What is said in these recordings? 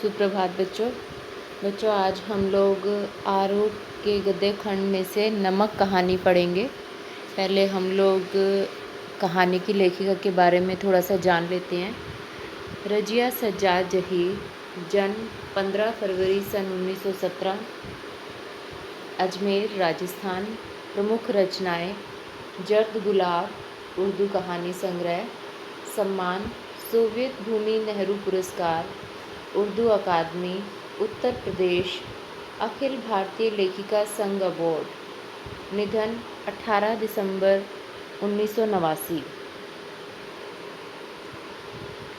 सुप्रभात बच्चों आज हम लोग आरूप के गद्य खंड में से नमक कहानी पढ़ेंगे। पहले हम लोग कहानी की लेखिका के बारे में थोड़ा सा जान लेते हैं। रजिया सज्जाद जहीर, जन्म 15 फरवरी सन 1917, अजमेर राजस्थान। प्रमुख रचनाएं: जर्द गुलाब उर्दू कहानी संग्रह, सम्मान सोवियत भूमि नेहरू पुरस्कार, उर्दू अकादमी उत्तर प्रदेश, अखिल भारतीय लेखिका संघ अवार्ड। निधन 18 दिसंबर 1989।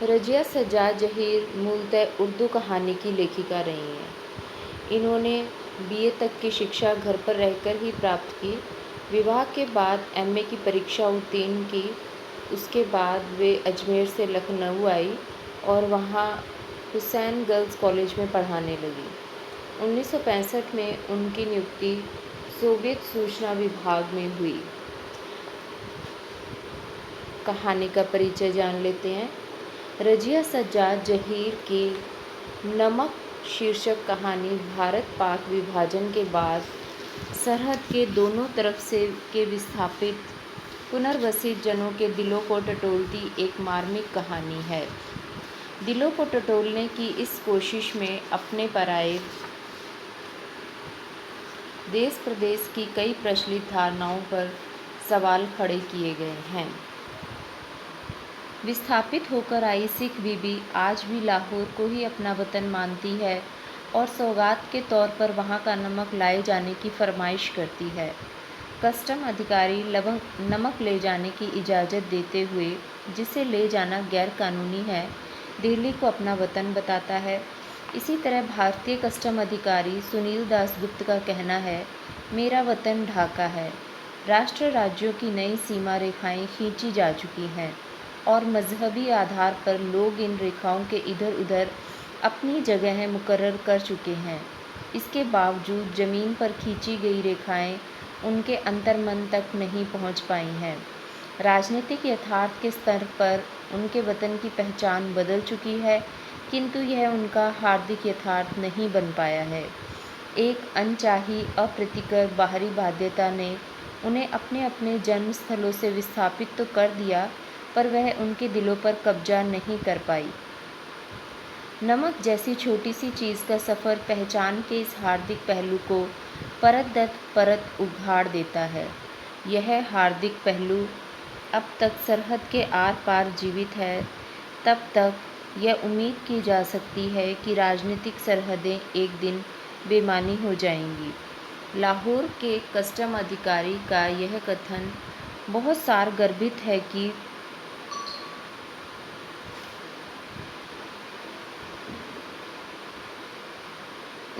रजिया सज्जाद जहीर मूलतः उर्दू कहानी की लेखिका रही हैं। इन्होंने बीए तक की शिक्षा घर पर रहकर ही प्राप्त की। विवाह के बाद एमए की परीक्षा उत्तीर्ण की। उसके बाद वे अजमेर से लखनऊ आई और वहाँ हुसैन गर्ल्स कॉलेज में पढ़ाने लगी। 1965 में उनकी नियुक्ति सोवियत सूचना विभाग में हुई। कहानी का परिचय जान लेते हैं। रजिया सज्जाद जहीर की नमक शीर्षक कहानी भारत पाक विभाजन के बाद सरहद के दोनों तरफ से के विस्थापित पुनर्वसित जनों के दिलों को टटोलती एक मार्मिक कहानी है। दिलों को टटोलने की इस कोशिश में अपने पराये देश प्रदेश की कई प्रचलित धारणाओं पर सवाल खड़े किए गए हैं। विस्थापित होकर आई सिख बीबी आज भी लाहौर को ही अपना वतन मानती है और सौगात के तौर पर वहां का नमक लाए जाने की फरमाइश करती है। कस्टम अधिकारी नमक ले जाने की इजाज़त देते हुए जिसे ले जाना गैर कानूनी है, दिल्ली को अपना वतन बताता है। इसी तरह भारतीय कस्टम अधिकारी सुनील दासगुप्त का कहना है, मेरा वतन ढाका है। राष्ट्र राज्यों की नई सीमा रेखाएं खींची जा चुकी हैं और मजहबी आधार पर लोग इन रेखाओं के इधर उधर अपनी जगहें मुकर्रर कर चुके हैं। इसके बावजूद ज़मीन पर खींची गई रेखाएं उनके अंतर्मन तक नहीं पहुंच पाई हैं। राजनीतिक यथार्थ के स्तर पर उनके वतन की पहचान बदल चुकी है, किंतु यह उनका हार्दिक यथार्थ नहीं बन पाया है। एक अनचाही अप्रीतिकर बाहरी बाध्यता ने उन्हें अपने अपने जन्म स्थलों से विस्थापित तो कर दिया, पर वह उनके दिलों पर कब्जा नहीं कर पाई। नमक जैसी छोटी सी चीज़ का सफ़र पहचान के इस हार्दिक पहलू को परत दर परत उघाड़ देता है। यह हार्दिक पहलू अब तक सरहद के आर पार जीवित है। तब तक यह उम्मीद की जा सकती है कि राजनीतिक सरहदें एक दिन बेमानी हो जाएंगी। लाहौर के कस्टम अधिकारी का यह कथन बहुत सारगर्भित है कि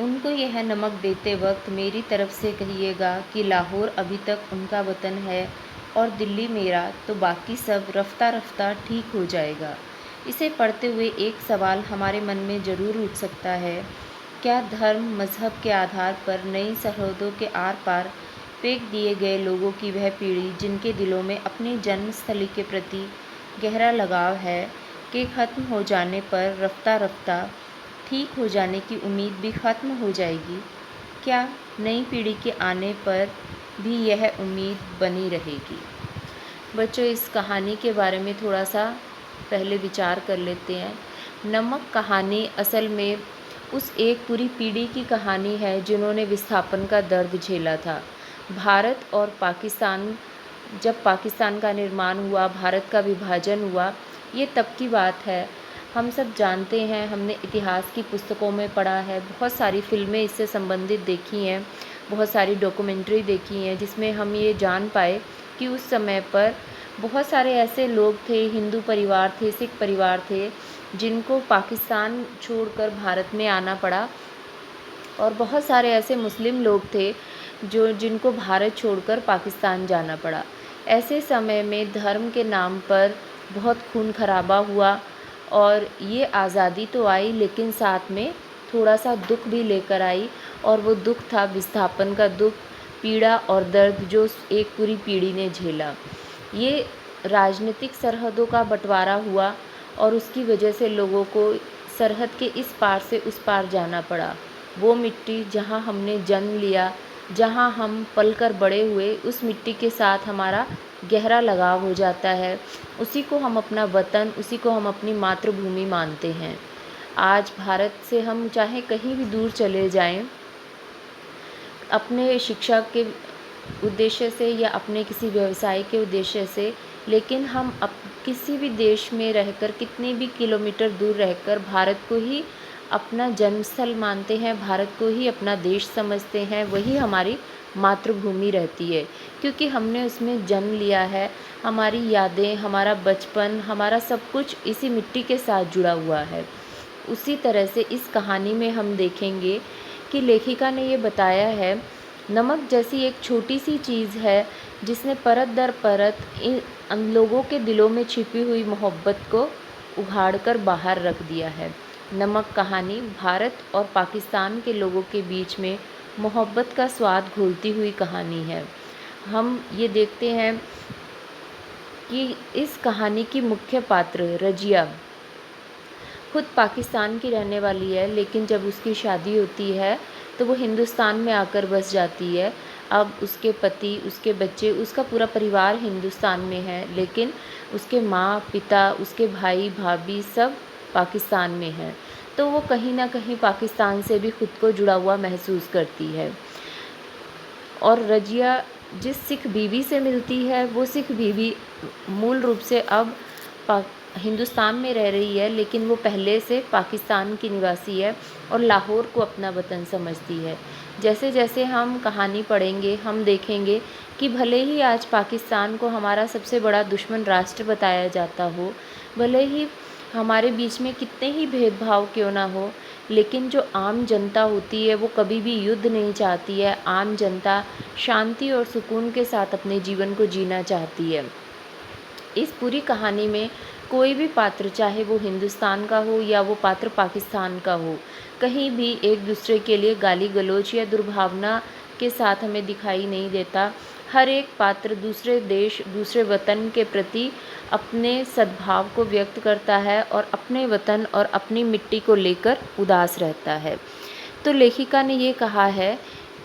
उनको यह नमक देते वक्त मेरी तरफ से कहिएगा कि लाहौर अभी तक उनका वतन है और दिल्ली मेरा, तो बाकी सब रफ्ता रफ्ता ठीक हो जाएगा। इसे पढ़ते हुए एक सवाल हमारे मन में ज़रूर उठ सकता है, क्या धर्म मज़हब के आधार पर नई सरहदों के आर पार फेंक दिए गए लोगों की वह पीढ़ी जिनके दिलों में अपनी जन्मस्थली के प्रति गहरा लगाव है, कि ख़त्म हो जाने पर रफ्ता रफ्ता ठीक हो जाने की उम्मीद भी ख़त्म हो जाएगी? क्या नई पीढ़ी के आने पर भी यह उम्मीद बनी रहेगी? बच्चों, इस कहानी के बारे में थोड़ा सा पहले विचार कर लेते हैं। नमक कहानी असल में उस एक पूरी पीढ़ी की कहानी है जिन्होंने विस्थापन का दर्द झेला था। भारत और पाकिस्तान, जब पाकिस्तान का निर्माण हुआ, भारत का विभाजन हुआ, ये तब की बात है। हम सब जानते हैं, हमने इतिहास की पुस्तकों में पढ़ा है, बहुत सारी फिल्में इससे संबंधित देखी हैं, बहुत सारी डॉक्यूमेंट्री देखी हैं, जिसमें हम ये जान पाए कि उस समय पर बहुत सारे ऐसे लोग थे, हिंदू परिवार थे, सिख परिवार थे, जिनको पाकिस्तान छोड़कर भारत में आना पड़ा, और बहुत सारे ऐसे मुस्लिम लोग थे जिनको भारत छोड़कर पाकिस्तान जाना पड़ा। ऐसे समय में धर्म के नाम पर बहुत खून खराबा हुआ और ये आज़ादी तो आई, लेकिन साथ में थोड़ा सा दुख भी लेकर आई, और वो दुख था विस्थापन का दुख, पीड़ा और दर्द जो एक पूरी पीढ़ी ने झेला। ये राजनीतिक सरहदों का बंटवारा हुआ और उसकी वजह से लोगों को सरहद के इस पार से उस पार जाना पड़ा। वो मिट्टी जहाँ हमने जन्म लिया, जहाँ हम पलकर बड़े हुए, उस मिट्टी के साथ हमारा गहरा लगाव हो जाता है। उसी को हम अपना वतन, उसी को हम अपनी मातृभूमि मानते हैं। आज भारत से हम चाहे कहीं भी दूर चले जाएं, अपने शिक्षा के उद्देश्य से या अपने किसी व्यवसाय के उद्देश्य से, लेकिन हम किसी भी देश में रहकर, कितने भी किलोमीटर दूर रहकर भारत को ही अपना जन्मस्थल मानते हैं, भारत को ही अपना देश समझते हैं। वही हमारी मातृभूमि रहती है, क्योंकि हमने उसमें जन्म लिया है। हमारी यादें, हमारा बचपन, हमारा सब कुछ इसी मिट्टी के साथ जुड़ा हुआ है। उसी तरह से इस कहानी में हम देखेंगे कि लेखिका ने ये बताया है, नमक जैसी एक छोटी सी चीज़ है जिसने परत दर परत इन लोगों के दिलों में छिपी हुई मोहब्बत को उघाड़कर बाहर रख दिया है। नमक कहानी भारत और पाकिस्तान के लोगों के बीच में मोहब्बत का स्वाद घोलती हुई कहानी है। हम ये देखते हैं कि इस कहानी की मुख्य पात्र रजिया खुद पाकिस्तान की रहने वाली है, लेकिन जब उसकी शादी होती है तो वो हिंदुस्तान में आकर बस जाती है। अब उसके पति, उसके बच्चे, उसका पूरा परिवार हिंदुस्तान में है, लेकिन उसके माँ पिता, उसके भाई भाभी सब पाकिस्तान में हैं। तो वो कहीं ना कहीं पाकिस्तान से भी खुद को जुड़ा हुआ महसूस करती है। और रजिया जिस सिख बीवी से मिलती है, वो सिख बीवी मूल रूप से अब हिंदुस्तान में रह रही है, लेकिन वो पहले से पाकिस्तान की निवासी है और लाहौर को अपना वतन समझती है। जैसे जैसे हम कहानी पढ़ेंगे, हम देखेंगे कि भले ही आज पाकिस्तान को हमारा सबसे बड़ा दुश्मन राष्ट्र बताया जाता हो, भले ही हमारे बीच में कितने ही भेदभाव क्यों ना हो, लेकिन जो आम जनता होती है वो कभी भी युद्ध नहीं चाहती है। आम जनता शांति और सुकून के साथ अपने जीवन को जीना चाहती है। इस पूरी कहानी में कोई भी पात्र, चाहे वो हिंदुस्तान का हो या वो पात्र पाकिस्तान का हो, कहीं भी एक दूसरे के लिए गाली गलौज या दुर्भावना के साथ हमें दिखाई नहीं देता। हर एक पात्र दूसरे देश, दूसरे वतन के प्रति अपने सद्भाव को व्यक्त करता है और अपने वतन और अपनी मिट्टी को लेकर उदास रहता है। तो लेखिका ने ये कहा है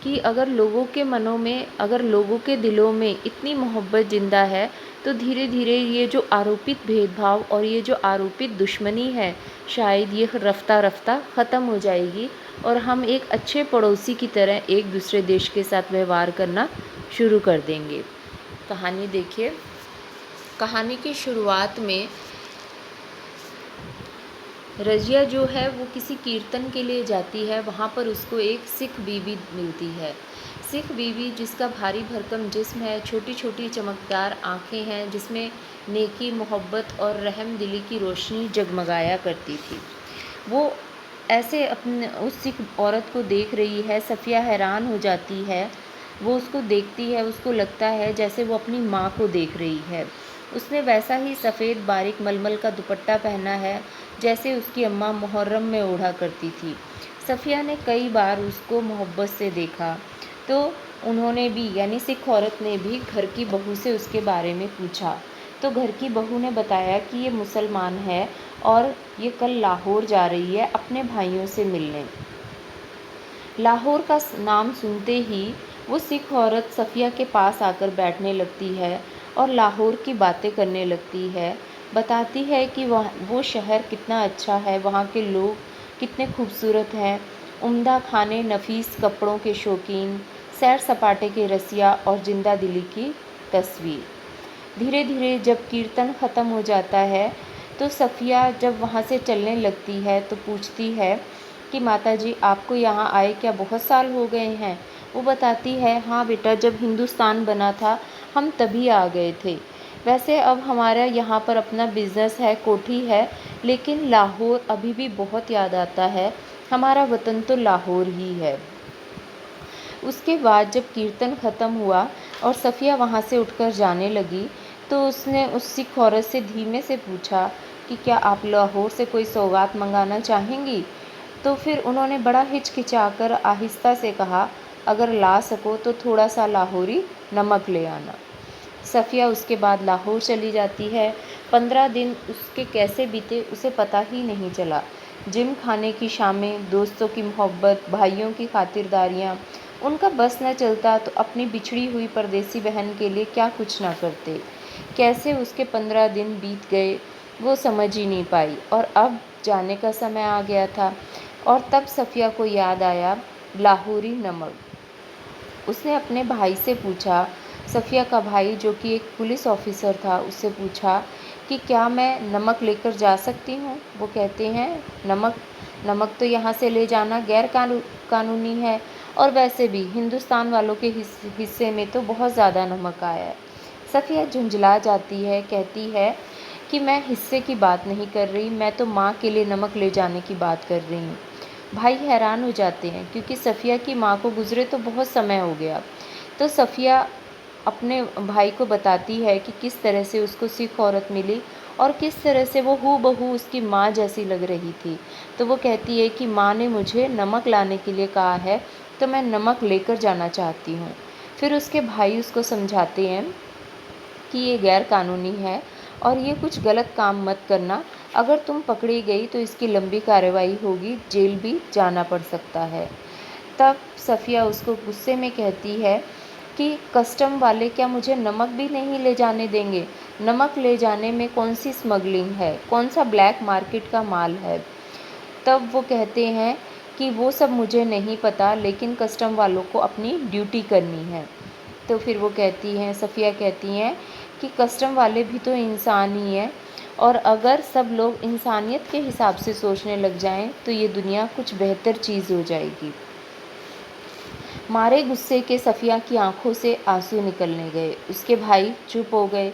कि अगर लोगों के मनों में, अगर लोगों के दिलों में इतनी मोहब्बत ज़िंदा है, तो धीरे धीरे ये जो आरोपित भेदभाव और ये जो आरोपित दुश्मनी है, शायद ये रफ्ता रफ्ता ख़त्म हो जाएगी और हम एक अच्छे पड़ोसी की तरह एक दूसरे देश के साथ व्यवहार करना शुरू कर देंगे। कहानी देखिए। कहानी की शुरुआत में रजिया जो है वो किसी कीर्तन के लिए जाती है। वहाँ पर उसको एक सिख बीवी मिलती है। सिख बीवी जिसका भारी भरकम जिस्म है, छोटी छोटी चमकदार आँखें हैं, जिसमें नेकी, मोहब्बत और रहम दिली की रोशनी जगमगाया करती थी। वो ऐसे अपने उस सिख औरत को देख रही है। सफ़िया हैरान हो जाती है। वो उसको देखती है, उसको लगता है जैसे वो अपनी माँ को देख रही है। उसने वैसा ही सफ़ेद बारीक मलमल का दुपट्टा पहना है जैसे उसकी अम्मा मुहर्रम में ओढ़ा करती थी। सफ़िया ने कई बार उसको मोहब्बत से देखा, तो उन्होंने भी, यानी सिख औरत ने भी घर की बहू से उसके बारे में पूछा। तो घर की बहू ने बताया कि ये मुसलमान है और ये कल लाहौर जा रही है अपने भाइयों से मिलने। लाहौर का नाम सुनते ही वो सिख औरत सफ़िया के पास आकर बैठने लगती है और लाहौर की बातें करने लगती है। बताती है कि वो शहर कितना अच्छा है, वहाँ के लोग कितने खूबसूरत हैं, उम्दा खाने, नफीस कपड़ों के शौकीन, सैर सपाटे के रसिया और जिंदा दिली की तस्वीर। धीरे धीरे जब कीर्तन ख़त्म हो जाता है तो सफ़िया जब वहाँ से चलने लगती है तो पूछती है कि माताजी, आपको यहाँ आए क्या बहुत साल हो गए हैं? वो बताती है, हाँ बेटा, जब हिंदुस्तान बना था हम तभी आ गए थे। वैसे अब हमारा यहाँ पर अपना बिज़नेस है, कोठी है, लेकिन लाहौर अभी भी बहुत याद आता है। हमारा वतन तो लाहौर ही है। उसके बाद जब कीर्तन ख़त्म हुआ और सफ़िया वहाँ से उठकर जाने लगी तो उसने उस सिख औरत से धीमे से पूछा कि क्या आप लाहौर से कोई सौगात मंगाना चाहेंगी? तो फिर उन्होंने बड़ा हिचकिचाकर आहिस्ता से कहा, अगर ला सको तो थोड़ा सा लाहौरी नमक ले आना। सफ़िया उसके बाद लाहौर चली जाती है। 15 दिन उसके कैसे बीते उसे पता ही नहीं चला। जिम खाने की शामें, दोस्तों की मोहब्बत, भाइयों की खातिरदारियाँ, उनका बस न चलता तो अपनी बिछड़ी हुई परदेसी बहन के लिए क्या कुछ ना करते। कैसे उसके 15 दिन बीत गए वो समझ ही नहीं पाई, और अब जाने का समय आ गया था। और तब सफ़िया को याद आया लाहौरी नमक। उसने अपने भाई से पूछा, सफ़िया का भाई जो कि एक पुलिस ऑफिसर था, उससे पूछा कि क्या मैं नमक लेकर जा सकती हूँ। वो कहते हैं, नमक नमक तो यहाँ से ले जाना गैर कानूनी है, और वैसे भी हिंदुस्तान वालों के हिस्से में तो बहुत ज़्यादा नमक आया है। सफ़िया झुंझला जाती है, कहती है कि मैं हिस्से की बात नहीं कर रही, मैं तो माँ के लिए नमक ले जाने की बात कर रही हूँ। भाई हैरान हो जाते हैं क्योंकि सफ़िया की माँ को गुज़रे तो बहुत समय हो गया। तो सफ़िया अपने भाई को बताती है कि किस तरह से उसको सिख औरत मिली और किस तरह से वो हूबहू उसकी माँ जैसी लग रही थी। तो वो कहती है कि माँ ने मुझे नमक लाने के लिए कहा है, तो मैं नमक लेकर जाना चाहती हूँ। फिर उसके भाई उसको समझाते हैं कि ये गैर कानूनी है और ये कुछ गलत काम मत करना। अगर तुम पकड़ी गई तो इसकी लंबी कार्रवाई होगी, जेल भी जाना पड़ सकता है। तब सफ़िया उसको गुस्से में कहती है कि कस्टम वाले क्या मुझे नमक भी नहीं ले जाने देंगे? नमक ले जाने में कौन सी स्मगलिंग है, कौन सा ब्लैक मार्केट का माल है? तब वो कहते हैं कि वो सब मुझे नहीं पता, लेकिन कस्टम वालों को अपनी ड्यूटी करनी है। तो फिर वो कहती हैं, सफ़िया कहती हैं कि कस्टम वाले भी तो इंसान ही हैं, और अगर सब लोग इंसानियत के हिसाब से सोचने लग जाएं तो ये दुनिया कुछ बेहतर चीज़ हो जाएगी। मारे गुस्से के सफ़िया की आंखों से आंसू निकलने गए। उसके भाई चुप हो गए।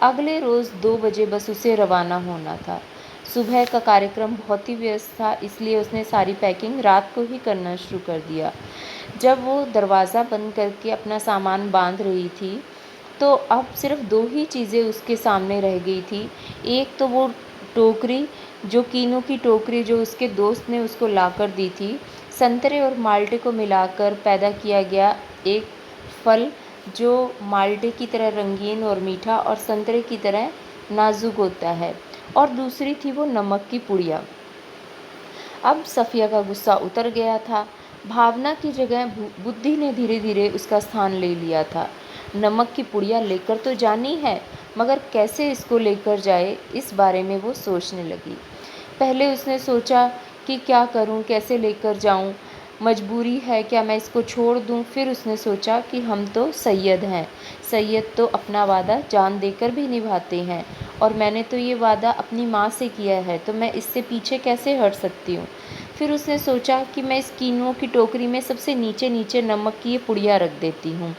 अगले रोज़ 2 बजे बस उसे रवाना होना था। सुबह का कार्यक्रम बहुत ही व्यस्त था, इसलिए उसने सारी पैकिंग रात को ही करना शुरू कर दिया। जब वो दरवाज़ा बंद करके अपना सामान बांध रही थी, तो अब सिर्फ 2 ही चीज़ें उसके सामने रह गई थी। एक तो वो टोकरी, जो कीनों की टोकरी जो उसके दोस्त ने उसको लाकर दी थी। संतरे और माल्टे को मिलाकर पैदा किया गया एक फल, जो माल्टे की तरह रंगीन और मीठा और संतरे की तरह नाजुक होता है। और दूसरी थी वो नमक की पुड़िया। अब सफ़िया का गुस्सा उतर गया था। भावना की जगह बुद्धि ने धीरे धीरे उसका स्थान ले लिया था। नमक की पुड़िया लेकर तो जानी है, मगर कैसे इसको लेकर जाए, इस बारे में वो सोचने लगी। पहले उसने सोचा कि क्या करूं, कैसे लेकर जाऊं, मजबूरी है, क्या मैं इसको छोड़ दूं। फिर उसने सोचा कि हम तो सैयद हैं, सैयद तो अपना वादा जान देकर भी निभाते हैं, और मैंने तो ये वादा अपनी माँ से किया है, तो मैं इससे पीछे कैसे हट सकती हूँ। फिर उसने सोचा कि मैं इस कीनुओं की टोकरी में सबसे नीचे नीचे नमक की ये पुड़िया रख देती हूँ।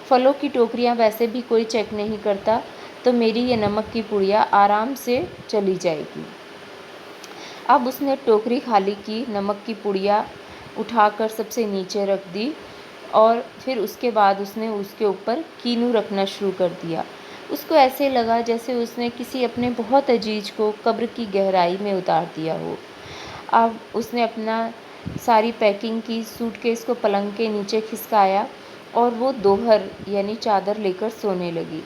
फलों की टोकरियाँ वैसे भी कोई चेक नहीं करता, तो मेरी ये नमक की पुड़िया आराम से चली जाएगी। अब उसने टोकरी खाली की, नमक की पुड़िया उठाकर सबसे नीचे रख दी, और फिर उसके बाद उसने उसके ऊपर कीनू रखना शुरू कर दिया। उसको ऐसे लगा जैसे उसने किसी अपने बहुत अजीज को कब्र की गहराई में उतार दिया हो। अब उसने अपना सारी पैकिंग की, सूटकेस को पलंग के नीचे खिसकाया, और वो दोहर यानी चादर लेकर सोने लगी।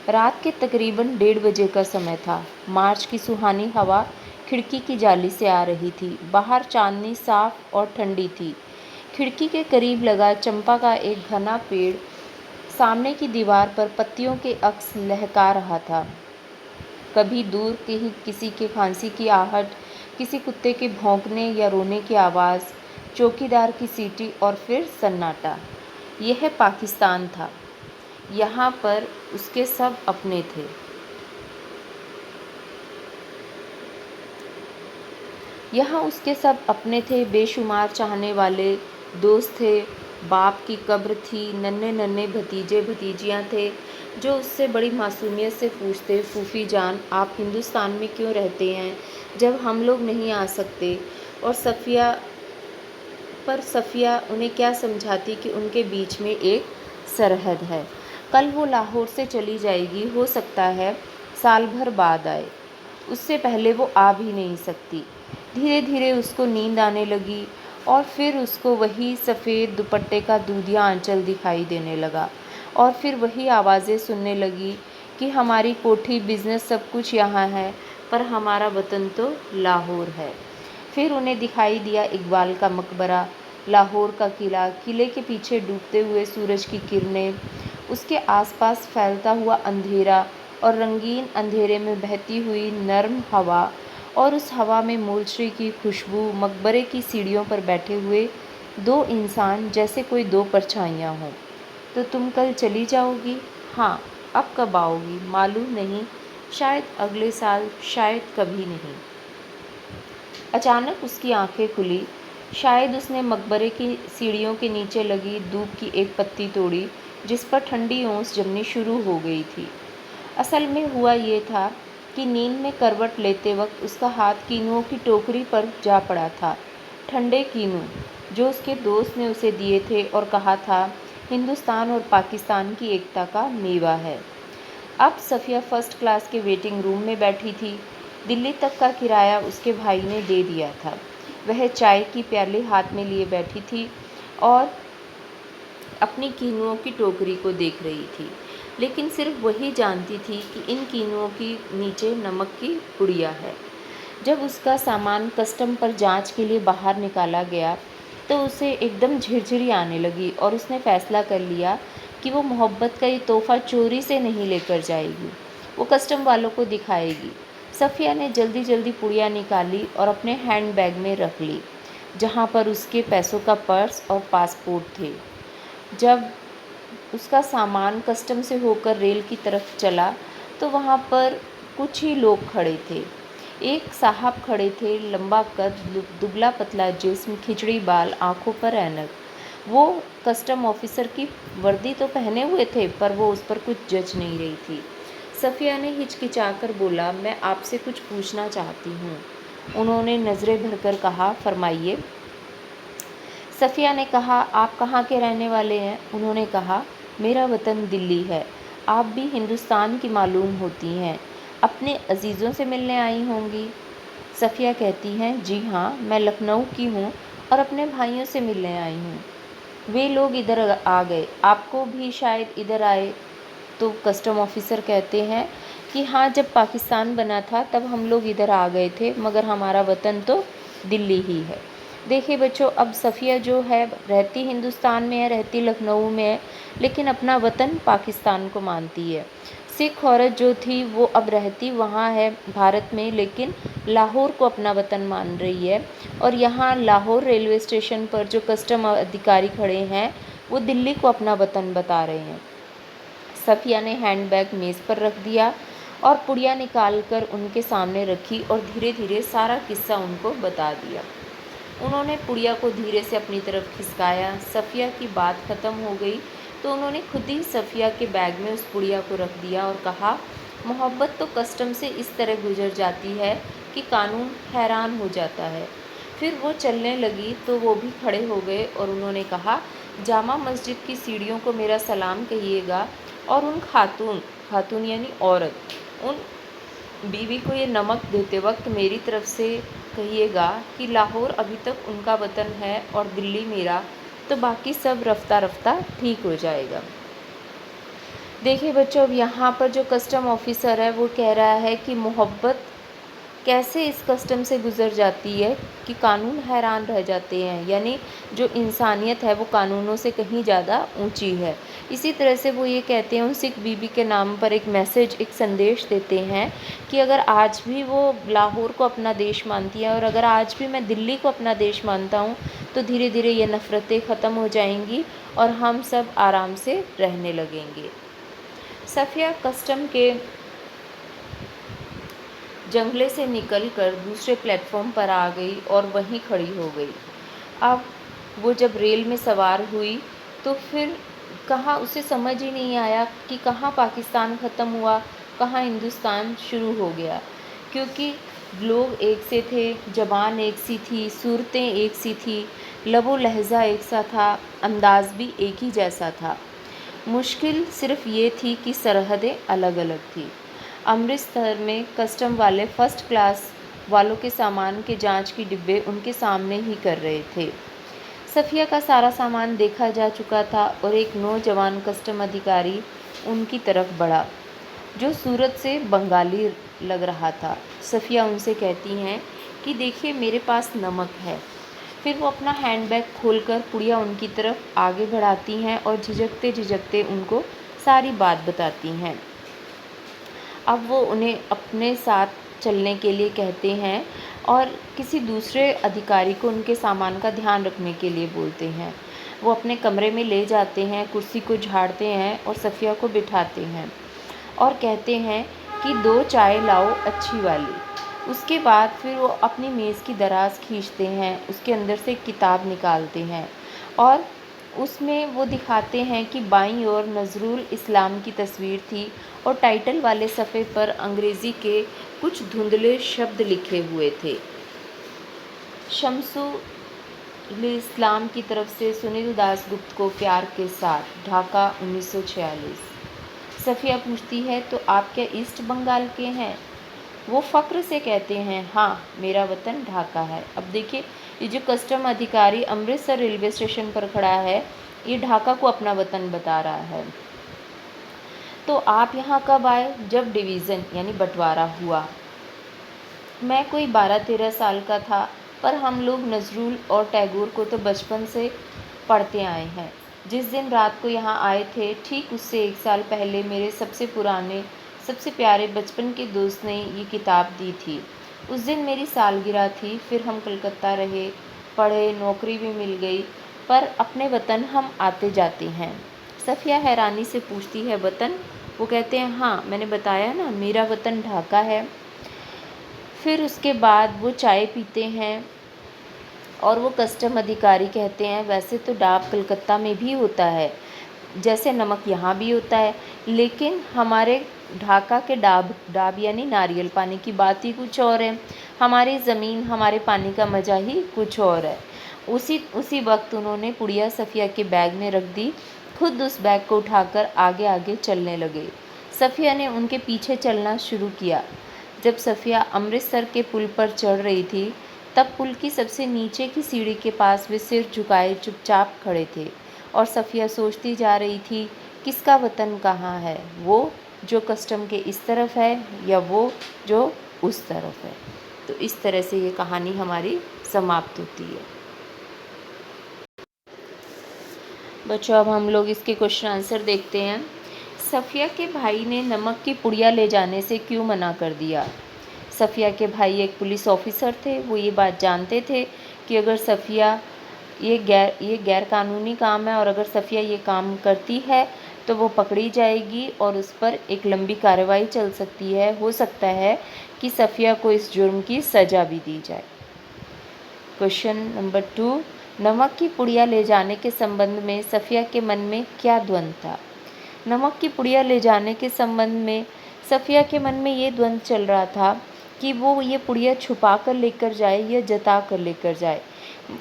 रात के तकरीबन 1:30 बजे का समय था। मार्च की सुहानी हवा खिड़की की जाली से आ रही थी। बाहर चांदनी साफ और ठंडी थी। खिड़की के करीब लगा चंपा का एक घना पेड़ सामने की दीवार पर पत्तियों के अक्स लहका रहा था। कभी दूर कहीं किसी के खांसी की आहट, किसी कुत्ते के भौंकने या रोने की आवाज़, चौकीदार की सीटी, और फिर सन्नाटा। यह पाकिस्तान था। यहाँ पर उसके सब अपने थे। यहाँ उसके सब अपने थे, बेशुमार चाहने वाले दोस्त थे, बाप की कब्र थी, नन्हे नन्हे भतीजे भतीजियाँ थे जो उससे बड़ी मासूमियत से पूछते, फूफी जान आप हिंदुस्तान में क्यों रहते हैं जब हम लोग नहीं आ सकते। और सफ़िया उन्हें क्या समझाती कि उनके बीच में एक सरहद है। कल वो लाहौर से चली जाएगी, हो सकता है साल भर बाद आए, उससे पहले वो आ भी नहीं सकती। धीरे धीरे उसको नींद आने लगी, और फिर उसको वही सफ़ेद दुपट्टे का दूधिया आंचल दिखाई देने लगा, और फिर वही आवाज़ें सुनने लगी कि हमारी कोठी, बिज़नेस, सब कुछ यहाँ है, पर हमारा वतन तो लाहौर है। फिर उन्हें दिखाई दिया इकबाल का मकबरा, लाहौर का किला, किले के पीछे डूबते हुए सूरज की किरणें, उसके आसपास फैलता हुआ अंधेरा और रंगीन अंधेरे में बहती हुई नर्म हवा, और उस हवा में मूलश्री की खुशबू, मकबरे की सीढ़ियों पर बैठे हुए दो इंसान जैसे कोई दो परछाइयाँ हों। तो तुम कल चली जाओगी? हाँ। अब कब आओगी? मालूम नहीं, शायद अगले साल, शायद कभी नहीं। अचानक उसकी आंखें खुली। शायद उसने मकबरे की सीढ़ियों के नीचे लगी दूब की एक पत्ती तोड़ी, जिस पर ठंडी ओस जमनी शुरू हो गई थी। असल में हुआ ये था कि नींद में करवट लेते वक्त उसका हाथ कीनुओं की टोकरी पर जा पड़ा था। ठंडे कीनू जो उसके दोस्त ने उसे दिए थे और कहा था हिंदुस्तान और पाकिस्तान की एकता का मेवा है। अब सफ़िया फ़र्स्ट क्लास के वेटिंग रूम में बैठी थी। दिल्ली तक का किराया उसके भाई ने दे दिया था। वह चाय की प्याली हाथ में लिए बैठी थी और अपनी कीनुओं की टोकरी को देख रही थी, लेकिन सिर्फ वही जानती थी कि इन कीनुओं की नीचे नमक की पुड़िया है। जब उसका सामान कस्टम पर जांच के लिए बाहर निकाला गया तो उसे एकदम झिरझिरी आने लगी और उसने फैसला कर लिया कि वो मोहब्बत का ये तोहफ़ा चोरी से नहीं लेकर जाएगी, वो कस्टम वालों को दिखाएगी। सफ़िया ने जल्दी जल्दी पुड़िया निकाली और अपने हैंड बैग में रख ली, जहाँ पर उसके पैसों का पर्स और पासपोर्ट थे। जब उसका सामान कस्टम से होकर रेल की तरफ चला तो वहाँ पर कुछ ही लोग खड़े थे। एक साहब खड़े थे, लंबा कद, दुबला पतला जिस्म, खिचड़ी बाल, आंखों पर ऐनक। वो कस्टम ऑफिसर की वर्दी तो पहने हुए थे, पर वो उस पर कुछ जज नहीं रही थी। सफ़िया ने हिचकिचाकर बोला, मैं आपसे कुछ पूछना चाहती हूँ। उन्होंने नज़रें भरकर कहा, फरमाइए। सफ़िया ने कहा, आप कहाँ के रहने वाले हैं? उन्होंने कहा, मेरा वतन दिल्ली है। आप भी हिंदुस्तान की मालूम होती हैं, अपने अजीज़ों से मिलने आई होंगी। सफ़िया कहती हैं, जी हाँ, मैं लखनऊ की हूँ और अपने भाइयों से मिलने आई हूँ। वे लोग इधर आ गए, आपको भी शायद इधर आए। तो कस्टम ऑफिसर कहते हैं कि हाँ, जब पाकिस्तान बना था तब हम लोग इधर आ गए थे, मगर हमारा वतन तो दिल्ली ही है। देखिए बच्चों, अब सफ़िया जो है रहती हिंदुस्तान में है, रहती लखनऊ में है, लेकिन अपना वतन पाकिस्तान को मानती है। सिख औरत जो थी वो अब रहती वहाँ है भारत में, लेकिन लाहौर को अपना वतन मान रही है। और यहाँ लाहौर रेलवे स्टेशन पर जो कस्टम अधिकारी खड़े हैं वो दिल्ली को अपना वतन बता रहे हैं। सफ़िया ने हैंडबैग मेज़ पर रख दिया और पुड़िया निकाल कर उनके सामने रखी और धीरे धीरे सारा किस्सा उनको बता दिया। उन्होंने पुड़िया को धीरे से अपनी तरफ खिसकाया। सफ़िया की बात ख़त्म हो गई तो उन्होंने खुद ही सफ़िया के बैग में उस पुड़िया को रख दिया और कहा, मोहब्बत तो कस्टम से इस तरह गुजर जाती है कि कानून हैरान हो जाता है। फिर वो चलने लगी तो वो भी खड़े हो गए और उन्होंने कहा, जामा मस्जिद की सीढ़ियों को मेरा सलाम कहिएगा और उन खातून खातून यानी औरत, उन बीवी को ये नमक देते वक्त मेरी तरफ से कहिएगा कि लाहौर अभी तक उनका वतन है और दिल्ली मेरा, तो बाकी सब रफ्ता रफ्ता ठीक हो जाएगा। देखिए बच्चों, अब यहाँ पर जो कस्टम ऑफिसर है वो कह रहा है कि मोहब्बत कैसे इस कस्टम से गुज़र जाती है कि कानून हैरान रह जाते हैं, यानी जो इंसानियत है वो कानूनों से कहीं ज़्यादा ऊंची है। इसी तरह से वो ये कहते हैं, उन सिख बीबी के नाम पर एक मैसेज, एक संदेश देते हैं कि अगर आज भी वो लाहौर को अपना देश मानती है और अगर आज भी मैं दिल्ली को अपना देश मानता हूँ तो धीरे धीरे ये नफ़रतें ख़त्म हो जाएंगी और हम सब आराम से रहने लगेंगे। सफ़िया कस्टम के जंगले से निकलकर दूसरे प्लेटफॉर्म पर आ गई और वहीं खड़ी हो गई। अब वो जब रेल में सवार हुई तो फिर कहाँ, उसे समझ ही नहीं आया कि कहाँ पाकिस्तान ख़त्म हुआ, कहाँ हिंदुस्तान शुरू हो गया, क्योंकि लोग एक से थे, ज़बान एक सी थी, सूरतें एक सी थी, लबो लहज़ा एक सा था, अंदाज़ भी एक ही जैसा था। मुश्किल सिर्फ़ ये थी कि सरहदें अलग अलग थी। अमृतसर में कस्टम वाले फ़र्स्ट क्लास वालों के सामान के जांच की डिब्बे उनके सामने ही कर रहे थे। सफ़िया का सारा सामान देखा जा चुका था और एक नौजवान कस्टम अधिकारी उनकी तरफ बढ़ा, जो सूरत से बंगाली लग रहा था। सफ़िया उनसे कहती हैं कि देखिए मेरे पास नमक है। फिर वो अपना हैंडबैग खोलकर पुड़िया उनकी तरफ आगे बढ़ाती हैं और झिझकते झिझकते उनको सारी बात बताती हैं। अब वो उन्हें अपने साथ चलने के लिए कहते हैं और किसी दूसरे अधिकारी को उनके सामान का ध्यान रखने के लिए बोलते हैं। वो अपने कमरे में ले जाते हैं, कुर्सी को झाड़ते हैं और सफ़िया को बिठाते हैं और कहते हैं कि 2 चाय लाओ अच्छी वाली। उसके बाद फिर वो अपनी मेज़ की दराज़ खींचते हैं, उसके अंदर से एक किताब निकालते हैं और उसमें वो दिखाते हैं कि बाईं ओर नज़रुल इस्लाम की तस्वीर थी और टाइटल वाले सफ़े पर अंग्रेज़ी के कुछ धुंधले शब्द लिखे हुए थे। शम्सुल इस्लाम की तरफ से सुनील दास गुप्त को प्यार के साथ, ढाका 1946। सफ़िया पूछती है, तो आप क्या ईस्ट बंगाल के हैं? वो फ़क्र से कहते हैं, हाँ मेरा वतन ढाका है। अब देखिए ये जो कस्टम अधिकारी अमृतसर रेलवे स्टेशन पर खड़ा है, ये ढाका को अपना वतन बता रहा है। तो आप यहाँ कब आए? जब डिवीज़न यानी बंटवारा हुआ। मैं कोई 12-13 साल का था, पर हम लोग नज़रुल और टैगोर को तो बचपन से पढ़ते आए हैं। जिस दिन रात को यहाँ आए थे, ठीक उससे 1 साल पहले मेरे सबसे पुराने, सबसे प्यारे बचपन के दोस्त ने ये किताब दी थी। उस दिन मेरी सालगिरह थी। फिर हम कलकत्ता रहे, पढ़े, नौकरी भी मिल गई, पर अपने वतन हम आते जाते हैं। सफ़िया हैरानी से पूछती है, वतन? वो कहते हैं, हाँ मैंने बताया ना, मेरा वतन ढाका है। फिर उसके बाद वो चाय पीते हैं और वो कस्टम अधिकारी कहते हैं, वैसे तो डाब कलकत्ता में भी होता है, जैसे नमक यहाँ भी होता है, लेकिन हमारे ढाका के डाब यानी नारियल पानी की बात ही कुछ और है। हमारी ज़मीन, हमारे पानी का मज़ा ही कुछ और है। उसी वक्त उन्होंने पुड़िया सफ़िया के बैग में रख दी, खुद उस बैग को उठाकर आगे आगे चलने लगे। सफ़िया ने उनके पीछे चलना शुरू किया। जब सफ़िया अमृतसर के पुल पर चढ़ रही थी, तब पुल की सबसे नीचे की सीढ़ी के पास वे सिर झुकाए चुपचाप खड़े थे और सफ़िया सोचती जा रही थी, किसका वतन कहाँ है, वो जो कस्टम के इस तरफ है या वो जो उस तरफ है। तो इस तरह से ये कहानी हमारी समाप्त होती है। बच्चों अब हम लोग इसके क्वेश्चन आंसर देखते हैं। सफ़िया के भाई ने नमक की पुड़िया ले जाने से क्यों मना कर दिया? सफ़िया के भाई एक पुलिस ऑफिसर थे। वो ये बात जानते थे कि अगर सफ़िया ये गैर कानूनी काम है और अगर सफ़िया ये काम करती है तो वो पकड़ी जाएगी और उस पर एक लंबी कार्रवाई चल सकती है। हो सकता है कि सफ़िया को इस जुर्म की सज़ा भी दी जाए। क्वेश्चन नंबर 2, नमक की पुड़िया ले जाने के संबंध में सफ़िया के मन में क्या द्वंद्व था? नमक की पुड़िया ले जाने के संबंध में सफ़िया के मन में ये द्वंद्व चल रहा था कि वो ये पुड़िया छुपा कर लेकर जाए या जता कर लेकर जाए।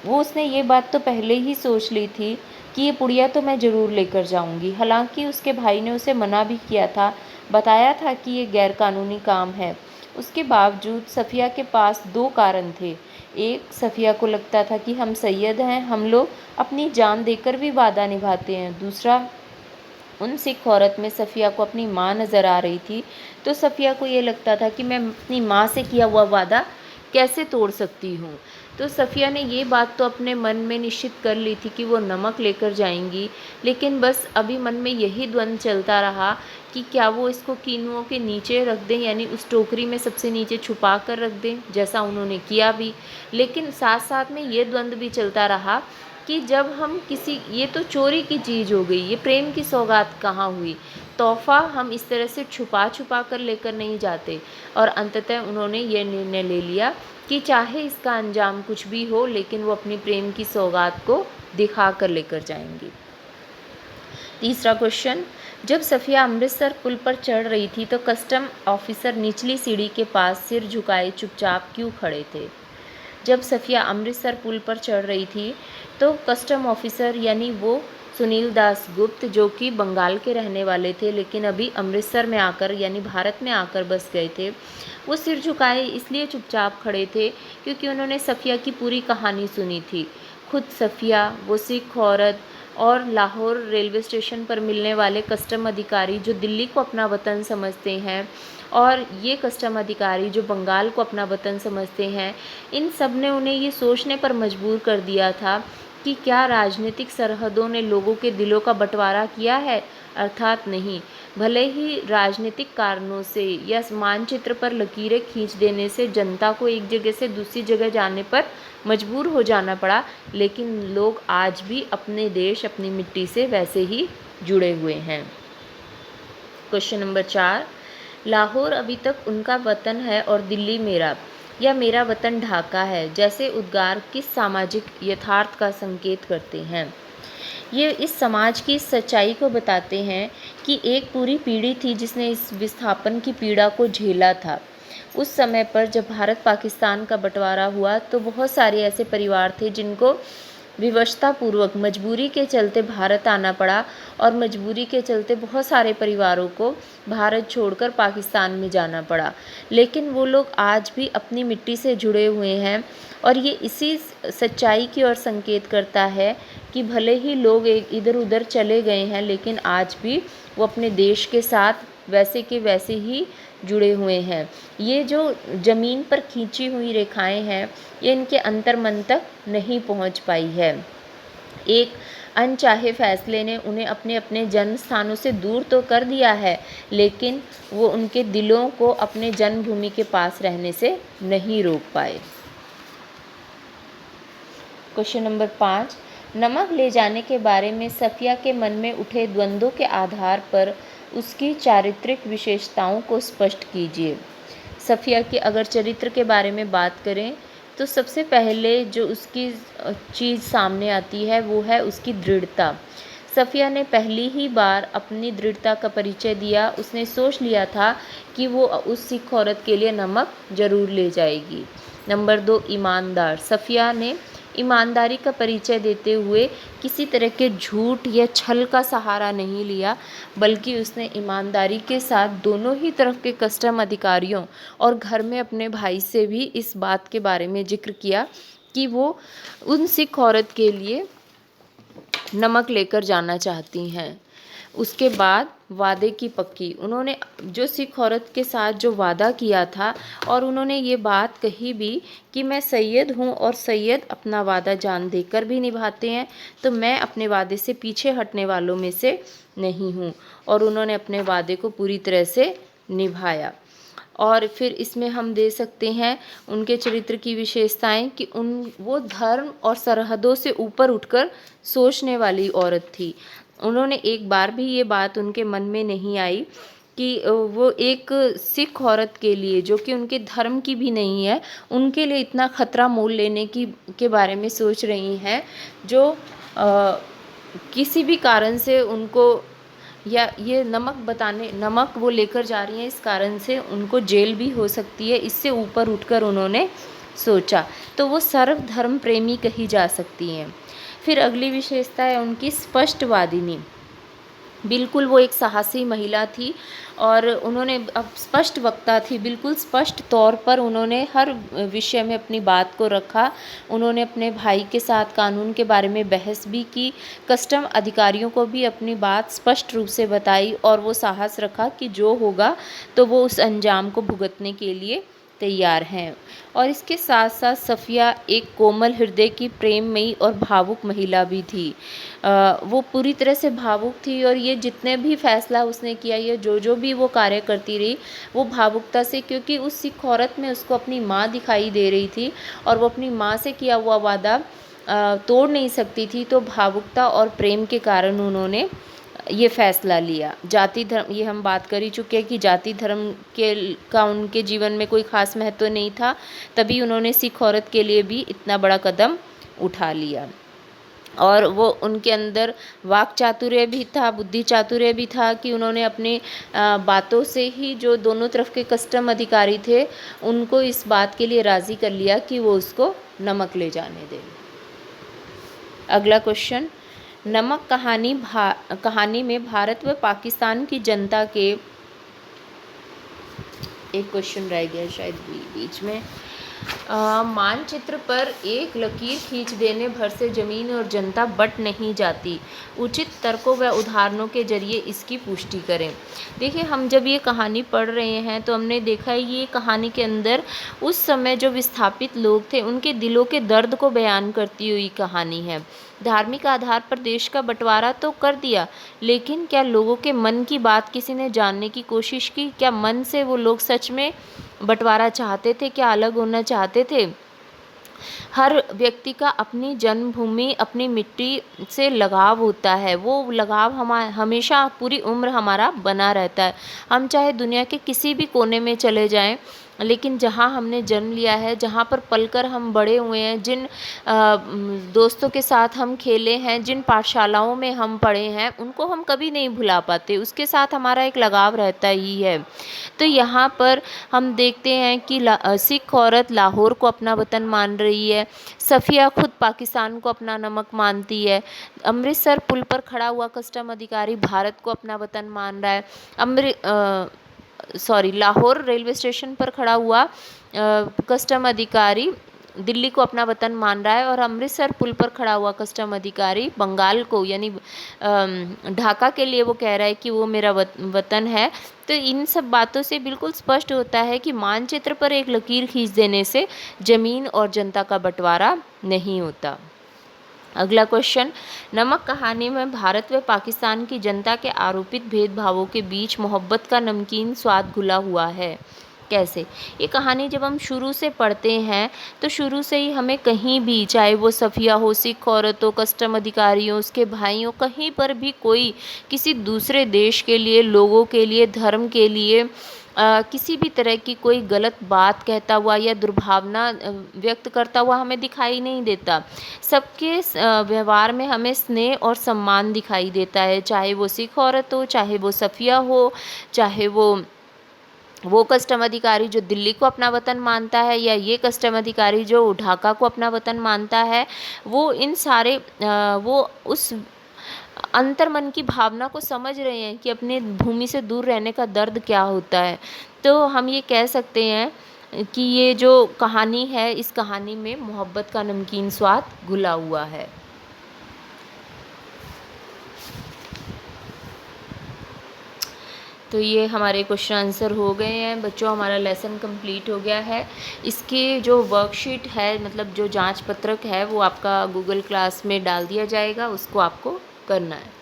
उसने ये बात तो पहले ही सोच ली थी कि ये पुड़िया तो मैं ज़रूर लेकर जाऊंगी। हालांकि उसके भाई ने उसे मना भी किया था, बताया था कि ये गैरकानूनी काम है। उसके बावजूद सफ़िया के पास 2 कारण थे। एक, सफ़िया को लगता था कि हम सैयद हैं, हम लोग अपनी जान देकर भी वादा निभाते हैं। दूसरा, उन सिख औरत में सफ़िया को अपनी माँ नज़र आ रही थी, तो सफ़िया को ये लगता था कि मैं अपनी माँ से किया हुआ वादा कैसे तोड़ सकती हूँ। तो सफ़िया ने ये बात तो अपने मन में निश्चित कर ली थी कि वो नमक लेकर जाएंगी, लेकिन बस अभी मन में यही द्वंद्व चलता रहा कि क्या वो इसको कीनुओं के नीचे रख दें, यानी उस टोकरी में सबसे नीचे छुपा कर रख दें, जैसा उन्होंने किया भी। लेकिन साथ साथ में ये द्वंद्व भी चलता रहा कि जब हम ये तो चोरी की चीज़ हो गई, ये प्रेम की सौगात कहाँ हुई? तोहफ़ा हम इस तरह से छुपा छुपा कर लेकर नहीं जाते। और अंततः उन्होंने ये निर्णय ले लिया कि चाहे इसका अंजाम कुछ भी हो, लेकिन वो अपनी प्रेम की सौगात को दिखा कर लेकर जाएंगी। तीसरा क्वेश्चन, जब सफ़िया अमृतसर पुल पर चढ़ रही थी तो कस्टम ऑफिसर निचली सीढ़ी के पास सिर झुकाए चुपचाप क्यों खड़े थे? जब सफ़िया अमृतसर पुल पर चढ़ रही थी तो कस्टम ऑफिसर यानी वो सुनील दास गुप्त, जो कि बंगाल के रहने वाले थे लेकिन अभी अमृतसर में आकर यानी भारत में आकर बस गए थे, वो सिर झुकाए इसलिए चुपचाप खड़े थे क्योंकि उन्होंने सफ़िया की पूरी कहानी सुनी थी। खुद सफ़िया, वो सिख औरत और लाहौर रेलवे स्टेशन पर मिलने वाले कस्टम अधिकारी जो दिल्ली को अपना वतन समझते हैं, और ये कस्टम अधिकारी जो बंगाल को अपना वतन समझते हैं, इन सब ने उन्हें ये सोचने पर मजबूर कर दिया था कि क्या राजनीतिक सरहदों ने लोगों के दिलों का बंटवारा किया है, अर्थात नहीं। भले ही राजनीतिक कारणों से या मानचित्र पर लकीरें खींच देने से जनता को एक जगह से दूसरी जगह जाने पर मजबूर हो जाना पड़ा, लेकिन लोग आज भी अपने देश, अपनी मिट्टी से वैसे ही जुड़े हुए हैं। क्वेश्चन नंबर 4, लाहौर अभी तक उनका वतन है और दिल्ली मेरा, या मेरा वतन ढाका है जैसे उद्गार किस सामाजिक यथार्थ का संकेत करते हैं? ये इस समाज की सच्चाई को बताते हैं कि एक पूरी पीढ़ी थी जिसने इस विस्थापन की पीड़ा को झेला था। उस समय पर जब भारत पाकिस्तान का बंटवारा हुआ तो बहुत सारे ऐसे परिवार थे जिनको विवशतापूर्वक मजबूरी के चलते भारत आना पड़ा, और मजबूरी के चलते बहुत सारे परिवारों को भारत छोड़कर पाकिस्तान में जाना पड़ा। लेकिन वो लोग आज भी अपनी मिट्टी से जुड़े हुए हैं, और ये इसी सच्चाई की ओर संकेत करता है कि भले ही लोग इधर उधर चले गए हैं, लेकिन आज भी वो अपने देश के साथ वैसे के वैसे ही जुड़े हुए हैं। ये जो ज़मीन पर खींची हुई रेखाएं हैं, ये इनके अंतर्मन तक नहीं पहुंच पाई है। एक अनचाहे फैसले ने उन्हें अपने अपने जन्म स्थानों से दूर तो कर दिया है, लेकिन वो उनके दिलों को अपने जन्मभूमि के पास रहने से नहीं रोक पाए। क्वेश्चन नंबर 5, नमक ले जाने के बारे में सफिया के मन में उठे द्वंद्वों के आधार पर उसकी चारित्रिक विशेषताओं को स्पष्ट कीजिए। सफिया के अगर चरित्र के बारे में बात करें तो सबसे पहले जो उसकी चीज़ सामने आती है वो है उसकी दृढ़ता। सफिया ने पहली ही बार अपनी दृढ़ता का परिचय दिया। उसने सोच लिया था कि वो उस सिख औरत के लिए नमक ज़रूर ले जाएगी। नंबर 2, ईमानदार। सफिया ने ईमानदारी का परिचय देते हुए किसी तरह के झूठ या छल का सहारा नहीं लिया, बल्कि उसने ईमानदारी के साथ दोनों ही तरफ के कस्टम अधिकारियों और घर में अपने भाई से भी इस बात के बारे में जिक्र किया कि वो उन सिख औरत के लिए नमक लेकर जाना चाहती हैं। उसके बाद वादे की पक्की। उन्होंने जो सिख औरत के साथ जो वादा किया था, और उन्होंने ये बात कही भी कि मैं सैयद हूँ और सैयद अपना वादा जान देकर भी निभाते हैं, तो मैं अपने वादे से पीछे हटने वालों में से नहीं हूँ। और उन्होंने अपने वादे को पूरी तरह से निभाया। और फिर इसमें हम दे सकते हैं उनके चरित्र की विशेषताएं कि वो धर्म और सरहदों से ऊपर उठकर सोचने वाली औरत थी। उन्होंने एक बार भी ये बात उनके मन में नहीं आई कि वो एक सिख औरत के लिए, जो कि उनके धर्म की भी नहीं है, उनके लिए इतना खतरा मोल लेने के बारे में सोच रही हैं, जो किसी भी कारण से उनको, या ये नमक वो लेकर जा रही हैं, इस कारण से उनको जेल भी हो सकती है। इससे ऊपर उठकर उन्होंने सोचा, तो वो सर्वधर्म प्रेमी कही जा सकती हैं। फिर अगली विशेषता है उनकी स्पष्टवादिनी। बिल्कुल वो एक साहसी महिला थी, और उन्होंने अब स्पष्ट वक्ता थी। बिल्कुल स्पष्ट तौर पर उन्होंने हर विषय में अपनी बात को रखा। उन्होंने अपने भाई के साथ कानून के बारे में बहस भी की, कस्टम अधिकारियों को भी अपनी बात स्पष्ट रूप से बताई, और वो साहस रखा कि जो होगा तो वो उस अंजाम को भुगतने के लिए तैयार हैं। और इसके साथ साथ सफिया एक कोमल हृदय की प्रेममयी और भावुक महिला भी थी। वो पूरी तरह से भावुक थी, और ये जितने भी फैसला उसने किया, ये जो भी वो कार्य करती रही, वो भावुकता से, क्योंकि उस सिख औरत में उसको अपनी माँ दिखाई दे रही थी, और वो अपनी माँ से किया हुआ वादा तोड़ नहीं सकती थी। तो भावुकता और प्रेम के कारण उन्होंने ये फैसला लिया। जाति धर्म, ये हम बात कर ही चुके हैं कि जाति धर्म का उनके जीवन में कोई खास महत्व नहीं था, तभी उन्होंने सिख औरत के लिए भी इतना बड़ा कदम उठा लिया। और वो उनके अंदर वाक चातुर्य भी था, बुद्धि चातुर्य भी था, कि उन्होंने अपनी बातों से ही जो दोनों तरफ के कस्टम अधिकारी थे उनको इस बात के लिए राज़ी कर लिया कि वो उसको नमक ले जाने दें। अगला क्वेश्चन, नमक कहानी में भारत व पाकिस्तान की जनता के, एक क्वेश्चन रह गया शायद बीच में, मानचित्र पर एक लकीर खींच देने भर से जमीन और जनता बट नहीं जाती। उचित तर्कों व उदाहरणों के जरिए इसकी पुष्टि करें। देखिए, हम जब ये कहानी पढ़ रहे हैं तो हमने देखा है ये कहानी के अंदर उस समय जो विस्थापित लोग थे उनके दिलों के दर्द को बयान करती हुई कहानी है। धार्मिक आधार पर देश का बंटवारा तो कर दिया, लेकिन क्या लोगों के मन की बात किसी ने जानने की कोशिश की? क्या मन से वो लोग सच में बंटवारा चाहते थे? क्या अलग होना चाहते थे? हर व्यक्ति का अपनी जन्मभूमि, अपनी मिट्टी से लगाव होता है। वो लगाव हमेशा पूरी उम्र हमारा बना रहता है। हम चाहे दुनिया के किसी भी कोने में चले जाएं, लेकिन जहाँ हमने जन्म लिया है, जहाँ पर पलकर हम बड़े हुए हैं, जिन दोस्तों के साथ हम खेले हैं, जिन पाठशालाओं में हम पढ़े हैं, उनको हम कभी नहीं भुला पाते। उसके साथ हमारा एक लगाव रहता ही है। तो यहाँ पर हम देखते हैं कि सिख औरत लाहौर को अपना वतन मान रही है। सफ़िया खुद पाकिस्तान को अपना नमक मानती है। अमृतसर पुल पर खड़ा हुआ कस्टम अधिकारी भारत को अपना वतन मान रहा है। लाहौर रेलवे स्टेशन पर खड़ा हुआ कस्टम अधिकारी दिल्ली को अपना वतन मान रहा है, और अमृतसर पुल पर खड़ा हुआ कस्टम अधिकारी बंगाल को, यानी ढाका के लिए वो कह रहा है कि वो मेरा वतन है। तो इन सब बातों से बिल्कुल स्पष्ट होता है कि मानचित्र पर एक लकीर खींच देने से ज़मीन और जनता का बंटवारा नहीं होता। अगला क्वेश्चन, नमक कहानी में भारत व पाकिस्तान की जनता के आरोपित भेदभावों के बीच मोहब्बत का नमकीन स्वाद घुला हुआ है। कैसे? ये कहानी जब हम शुरू से पढ़ते हैं तो शुरू से ही हमें कहीं भी, चाहे वो सफ़िया हो, सिख औरत हो, कस्टम अधिकारी हो, उसके भाई हो, कहीं पर भी कोई किसी दूसरे देश के लिए, लोगों के लिए, धर्म के लिए किसी भी तरह की कोई गलत बात कहता हुआ या दुर्भावना व्यक्त करता हुआ हमें दिखाई नहीं देता। सबके व्यवहार में हमें स्नेह और सम्मान दिखाई देता है, चाहे वो सिख औरत हो, चाहे वो सफ़िया हो, चाहे वो कस्टम अधिकारी जो दिल्ली को अपना वतन मानता है, या ये कस्टम अधिकारी जो ढाका को अपना वतन मानता है। वो इन सारे वो उस अंतर्मन की भावना को समझ रहे हैं कि अपने भूमि से दूर रहने का दर्द क्या होता है। तो हम ये कह सकते हैं कि ये जो कहानी है, इस कहानी में मोहब्बत का नमकीन स्वाद घुला हुआ है। तो ये हमारे क्वेश्चन आंसर हो गए हैं बच्चों, हमारा लेसन कंप्लीट हो गया है। इसके जो वर्कशीट है, मतलब जो जांच पत्रक है, वो आपका गूगल क्लास में डाल दिया जाएगा, उसको आपको करना है।